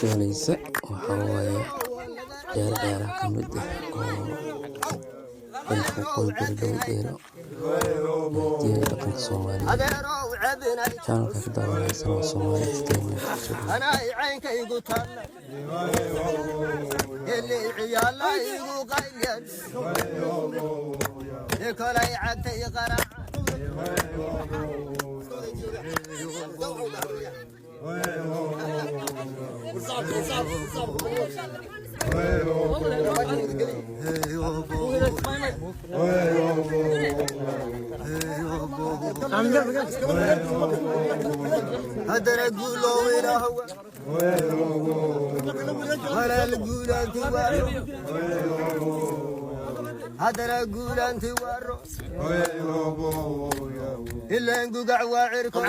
وليس وحوايا ciyaar ka mid ah oo dalka qoyska dowladda iyo dhaqanka Soomaaliyeed channelka ka daawanaysa Soomaaliyeed ana caynkaygu tan اللي عيالي وقايل يكل يعتي قرع هذا نقوله وين هو ولا نقول انت وارو هذا نقول انت وارو الا نقع واعركم